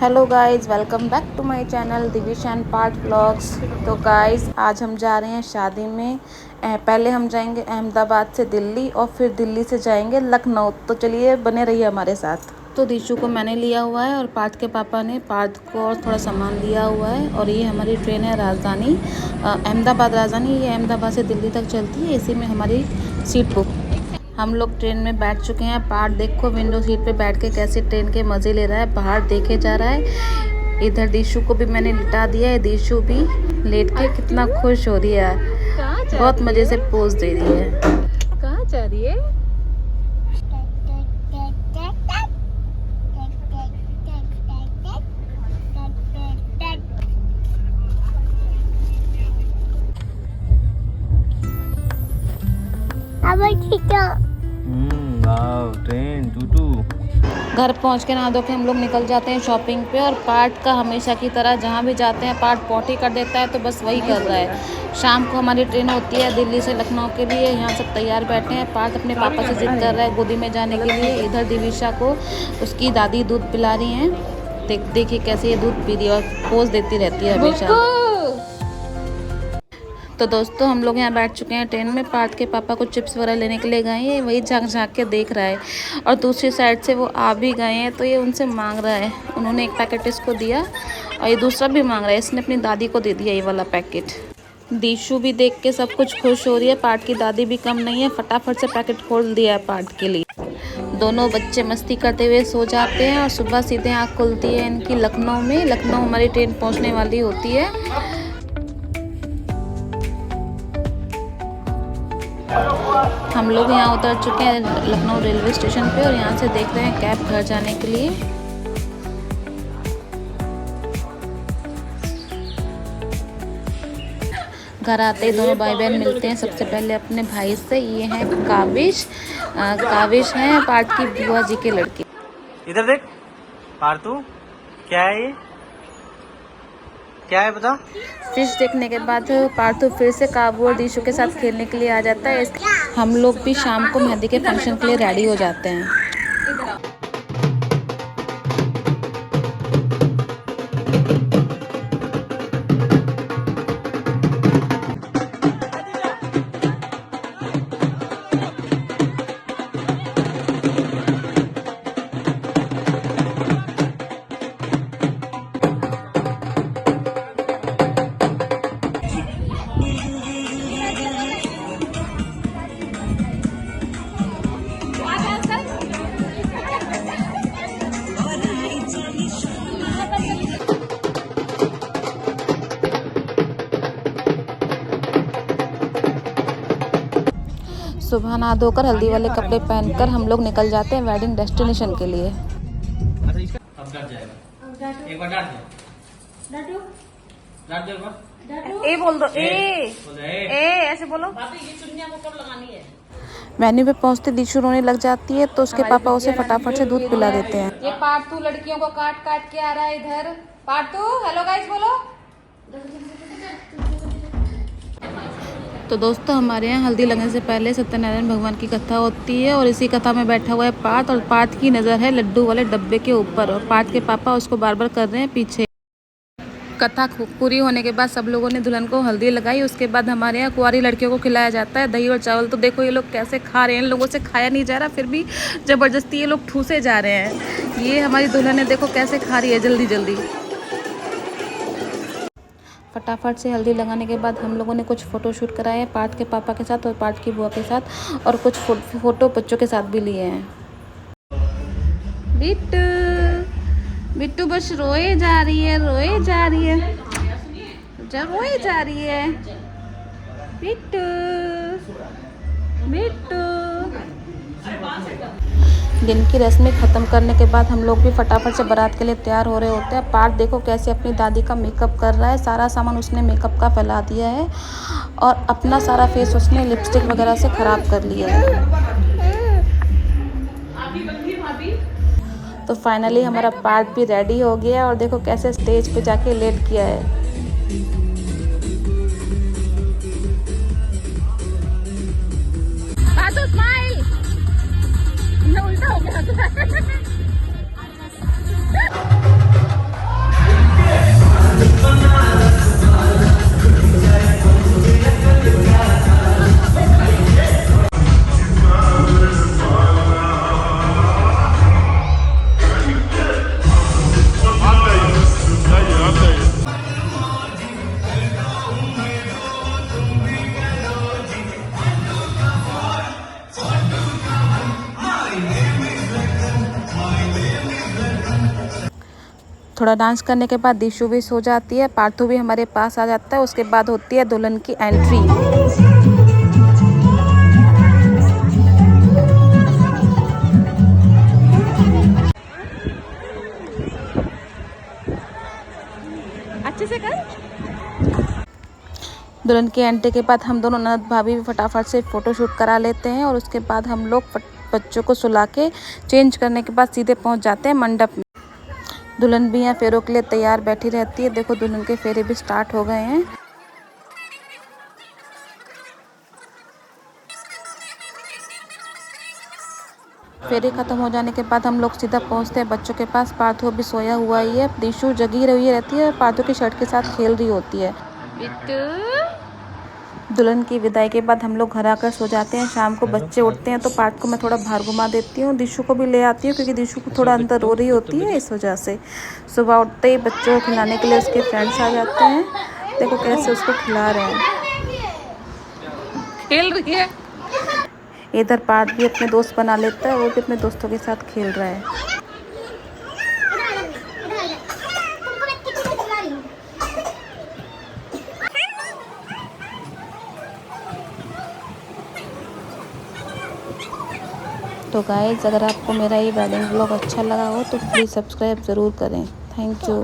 Hello guys, welcome back to my channel Divish and part vlogs. तो guys आज हम जा रहे हैं शादी में। पहले हम जाएंगे अहमदाबाद से दिल्ली और फिर दिल्ली से जाएंगे लखनऊ। तो चलिए बने रहिए हमारे साथ। तो दीशु को मैंने लिया हुआ है और पार्थ के पापा ने पार्थ को और थोड़ा सामान लिया हुआ है। और ये हमारी ट्रेन है राजधानी अहमदाबाद राजधानी। ये अहमदाबाद से दिल्ली तक चलती है। इसी में हमारी सीट बुक। हम लोग ट्रेन में बैठ चुके हैं। पार्थ देखो विंडो सीट पे बैठ के कैसे ट्रेन के मज़े ले रहा है, बाहर देखे जा रहा है। इधर दीशु को भी मैंने लिटा दिया है। दीशु भी लेट के कितना खुश हो रही है, बहुत मज़े से पोज दे रही है। कहाँ जा रही है? ट्रेन टूटू। घर पहुंच के नहा धो के हम लोग निकल जाते हैं शॉपिंग पे। और पार्थ का हमेशा की तरह जहाँ भी जाते हैं पार्थ पॉटी कर देता है, तो बस वही कर रहा है। शाम को हमारी ट्रेन होती है दिल्ली से लखनऊ के लिए। यहाँ सब तैयार बैठे हैं। पार्थ अपने पापा से जिद कर रहा है गोदी में जाने के लिए। इधर दिविशा को उसकी दादी दूध पिला रही हैं। देखिए कैसे ये दूध पी रही है और पोज देती रहती है हमेशा। तो दोस्तों हम लोग यहाँ बैठ चुके हैं ट्रेन में। पार्थ के पापा को चिप्स वगैरह लेने के लिए गए हैं। वही झांक झांक के देख रहा है और दूसरी साइड से वो आ भी गए हैं, तो ये उनसे मांग रहा है। उन्होंने एक पैकेट इसको दिया और ये दूसरा भी मांग रहा है। इसने अपनी दादी को दे दिया ये वाला पैकेट। दीशु भी देख के सब कुछ खुश हो रही है। पार्थ की दादी भी कम नहीं है, फटाफट से पैकेट खोल दिया है पार्थ के लिए। दोनों बच्चे मस्ती करते हुए सो जाते हैं और सुबह सीधे आँख खुलती है इनकी लखनऊ में। लखनऊ हमारी ट्रेन पहुँचने वाली होती है। हम लोग यहाँ उतर चुके हैं लखनऊ रेलवे स्टेशन पे और यहाँ से देख रहे हैं कैब घर जाने के लिए। घर आते ही दोनों भाई बहन मिलते हैं सबसे पहले अपने भाई से। ये हैं काविश। काविश हैं पार्थ की बुआ जी के लड़के। इधर देख पार्थू, क्या है ये, क्या है बता। फिश देखने के बाद पार्थू फिर से काबू और दीशु के साथ खेलने के लिए आ जाता है। हम लोग भी शाम को मेहंदी के फंक्शन के लिए रेडी हो जाते हैं। सुबह नहा धोकर हल्दी वाले कपड़े पहनकर हम लोग निकल जाते हैं वेडिंग डेस्टिनेशन के लिए। एक बार डांट दो। ए बोल दो, ए ऐसे बोलो। ये चुन्नियां को कब लगानी है? वेन्यू पे पहुंचते दीशु रोने लग जाती है, तो उसके पापा उसे फटाफट से दूध पिला देते हैं। ये पार्थू लड़कियों को काट काट के आ रहा है इधर। पार्थू हेलो गाइस बोलो। तो दोस्तों हमारे यहाँ हल्दी लगने से पहले सत्यनारायण भगवान की कथा होती है और इसी कथा में बैठा हुआ है पार्थ। और पार्थ की नज़र है लड्डू वाले डब्बे के ऊपर और पार्थ के पापा उसको बार बार कर रहे हैं पीछे। कथा पूरी होने के बाद सब लोगों ने दुल्हन को हल्दी लगाई। उसके बाद हमारे यहाँ कुंवारी लड़कियों को खिलाया जाता है दही और चावल। तो देखो ये लोग कैसे खा रहे हैं। इन लोगों से खाया नहीं जा रहा, फिर भी ज़बरदस्ती ये लोग ठूसे जा रहे हैं। ये हमारी दुल्हन है, देखो कैसे खा रही है जल्दी जल्दी। फटाफट से हल्दी लगाने के बाद हम लोगों ने कुछ फ़ोटो शूट कराए हैं पार्थ के पापा के साथ और पार्थ की बुआ के साथ, और कुछ फ़ोटो बच्चों के साथ भी लिए हैं। बिट्टू बिट्टू बस रोए जा रही है, रोए जा रही है, रोए जा रही है। बिट्टू बिट्टू। दिन की रस्में ख़त्म करने के बाद हम लोग भी फटाफट से बारात के लिए तैयार हो रहे होते हैं। पार्थ देखो कैसे अपनी दादी का मेकअप कर रहा है। सारा सामान उसने मेकअप का फैला दिया है और अपना सारा फेस उसने लिपस्टिक वगैरह से ख़राब कर लिया है। तो फाइनली हमारा पार्थ भी रेडी हो गया और देखो कैसे स्टेज पे जाके लेट किया है। उल्टा हो गया। थोड़ा डांस करने के बाद दिशु भी सो जाती है, पार्थू भी हमारे पास आ जाता है। उसके बाद होती है दुल्हन की एंट्री। अच्छे से कर। दुल्हन की एंट्री के बाद हम दोनों ननद भाभी भी फटाफट से फ़ोटो शूट करा लेते हैं और उसके बाद हम लोग बच्चों को सुला के चेंज करने के बाद सीधे पहुंच जाते हैं मंडप में। दुल्हन भी यहाँ फेरों के लिए तैयार बैठी रहती है। देखो दुल्हन के फेरे भी स्टार्ट हो गए हैं। फेरे ख़त्म हो जाने के बाद हम लोग सीधा पहुंचते हैं बच्चों के पास। पार्थू अभी सोया हुआ ही है, दिशु जगी रही रहती है, पार्थू की शर्ट के साथ खेल रही होती है। दुल्हन की विदाई के बाद हम लोग घर आकर सो जाते हैं। शाम को बच्चे उठते हैं तो पार्थ को मैं थोड़ा बाहर घुमा देती हूँ, दिशु को भी ले आती हूँ क्योंकि दिशु को थोड़ा अंदर रो रही होती है, इस वजह से। सुबह उठते ही बच्चों को खिलाने के लिए उसके फ्रेंड्स आ जाते हैं। देखो कैसे उसको खिला रहे हैं, खेल रही है। इधर पार्थ भी अपने दोस्त बना लेता है, वो भी अपने दोस्तों के साथ खेल रहा है। तो गाइस, अगर आपको मेरा ये वेडिंग व्लॉग अच्छा लगा हो तो प्लीज़ सब्सक्राइब ज़रूर करें। Thank you.